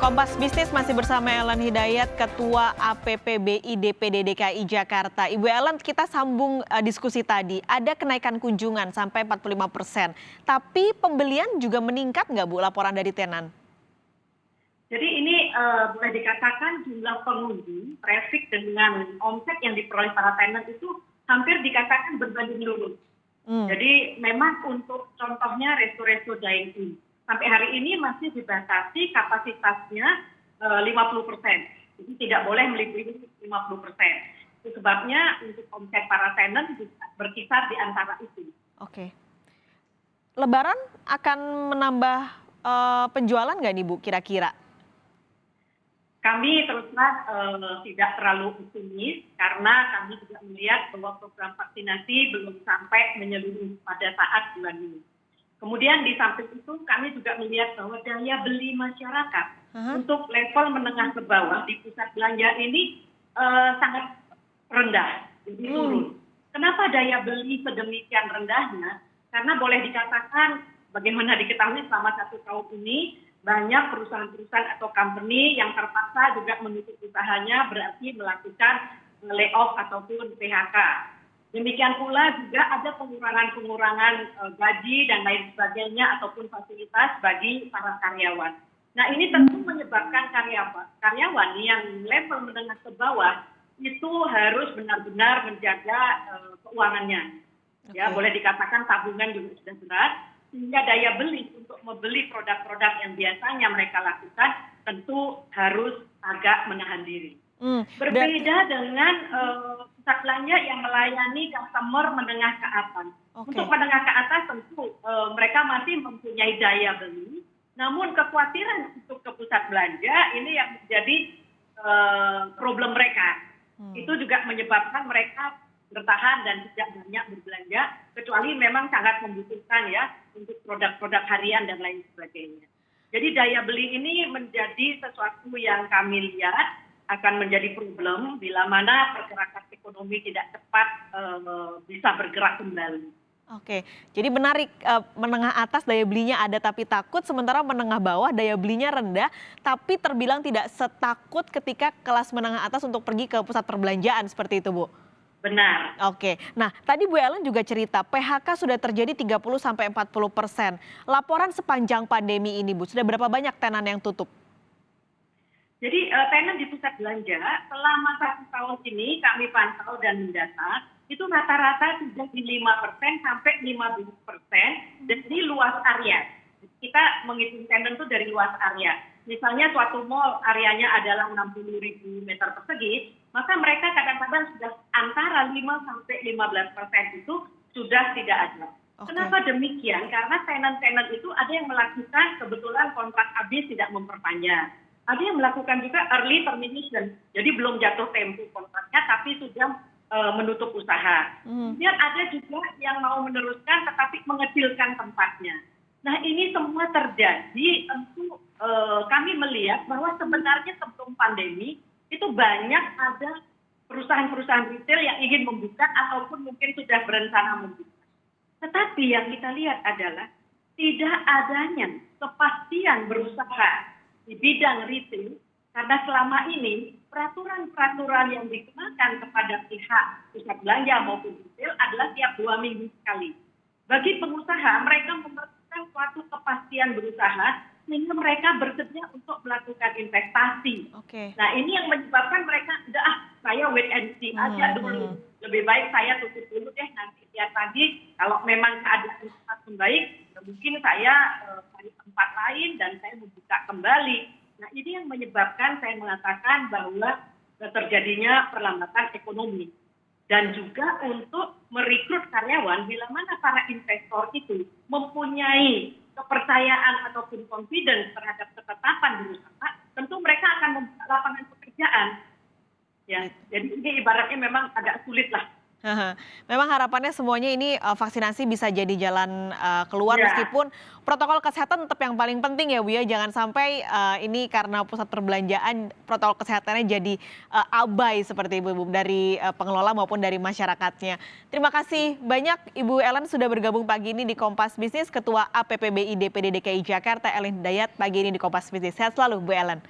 Kompas Bisnis masih bersama Ellen Hidayat, Ketua APPBI DPD DKI Jakarta. Ibu Ellen, kita sambung diskusi tadi. Ada kenaikan kunjungan sampai 45%. Tapi pembelian juga meningkat nggak Bu, laporan dari tenan? Jadi ini boleh dikatakan jumlah pengunjung, traffic dengan omset yang diperoleh para tenan itu hampir dikatakan berbanding lurus. Jadi memang untuk contohnya resto-resto dine-in. Sampai hari ini masih dibatasi kapasitasnya 50%. Jadi tidak boleh melebihi 50%. Itu sebabnya untuk omset para tenan berkisar di antara itu. Oke. Lebaran akan menambah penjualan nggak nih Bu kira-kira? Kami terus terang tidak terlalu optimis karena kami juga melihat bahwa program vaksinasi belum sampai menyeluruh pada saat bulan ini. Kemudian di samping itu kami juga melihat bahwa daya beli masyarakat untuk level menengah ke bawah di pusat belanja ini sangat rendah, jadi turun. Kenapa daya beli sedemikian rendahnya? Karena boleh dikatakan bagaimana diketahui selama 1 tahun ini banyak perusahaan-perusahaan atau company yang terpaksa juga menutup usahanya berarti melakukan layoff ataupun PHK. Demikian pula juga ada pengurangan gaji dan lain sebagainya ataupun fasilitas bagi para karyawan. Nah ini tentu menyebabkan karyawan yang level menengah ke bawah itu harus benar-benar menjaga keuangannya. Ya, boleh dikatakan tabungan juga sudah berat, sehingga daya beli untuk membeli produk-produk yang biasanya mereka lakukan tentu harus agak menahan diri. Berbeda dengan pusat belanja yang melayani customer menengah ke atas. Untuk menengah ke atas tentu mereka masih mempunyai daya beli, namun kekhawatiran untuk ke pusat belanja ini yang menjadi problem mereka. Itu juga menyebabkan mereka bertahan dan tidak banyak berbelanja, kecuali memang sangat membutuhkan ya untuk produk-produk harian dan lain sebagainya. Jadi daya beli ini menjadi sesuatu yang kami lihat akan menjadi problem bila mana pergerakan ekonomi tidak cepat bisa bergerak kembali. Oke, jadi menarik, menengah atas daya belinya ada tapi takut, sementara menengah bawah daya belinya rendah, tapi terbilang tidak setakut ketika kelas menengah atas untuk pergi ke pusat perbelanjaan, seperti itu Bu? Benar. Oke, nah tadi Bu Ellen juga cerita PHK sudah terjadi 30-40%. Laporan sepanjang pandemi ini Bu, sudah berapa banyak tenan yang tutup? Jadi tenan di pusat belanja selama 1 tahun ini kami pantau dan mendata itu rata-rata sudah di 5% sampai 15% dari luas area. Kita menghitung tenan itu dari luas area. Misalnya suatu mall areanya adalah 60.000 meter persegi, maka mereka kadang-kadang sudah antara 5 sampai 15% itu sudah tidak ada. Kenapa demikian? Karena tenan-tenan itu ada yang melakukan kebetulan kontrak habis tidak memperpanjang. Ada yang melakukan juga early termination, jadi belum jatuh tempo kontraknya tapi sudah menutup usaha. Kemudian ada juga yang mau meneruskan tetapi mengecilkan tempatnya. Nah ini semua terjadi tentu kami melihat bahwa sebenarnya sebelum pandemi itu banyak ada perusahaan-perusahaan retail yang ingin membuka ataupun mungkin sudah berencana membuka. Tetapi yang kita lihat adalah tidak adanya kepastian berusaha di bidang retail, karena selama ini peraturan-peraturan yang dikenakan kepada pihak pusat belanja maupun retail adalah tiap 2 minggu sekali. Bagi pengusaha, mereka memerlukan suatu kepastian berusaha sehingga mereka bersedia untuk melakukan investasi. Nah ini yang menyebabkan mereka saya wait and see aja dulu. Lebih baik saya tutup dulu deh, nanti lihat lagi kalau memang keadaan tempat membaik, mungkin saya cari tempat lain dan saya membuka kembali. Nah ini yang menyebabkan saya mengatakan bahwa terjadinya perlambatan ekonomi. Dan juga untuk merekrut karyawan bila mana para investor itu mempunyai kepercayaan ataupun confidence terhadap ketetapan berusaha, tentu mereka akan membuka lapangan pekerjaan. Ya, jadi ini ibaratnya memang agak sulit lah. Memang harapannya semuanya ini vaksinasi bisa jadi jalan keluar meskipun protokol kesehatan tetap yang paling penting ya Bu ya. Jangan sampai ini karena pusat perbelanjaan protokol kesehatannya jadi abai seperti Ibu dari pengelola maupun dari masyarakatnya. Terima kasih banyak Ibu Ellen sudah bergabung pagi ini di Kompas Bisnis, Ketua APPBI DPD DKI Jakarta Ellen Hidayat pagi ini di Kompas Bisnis. Sehat selalu Bu Ellen.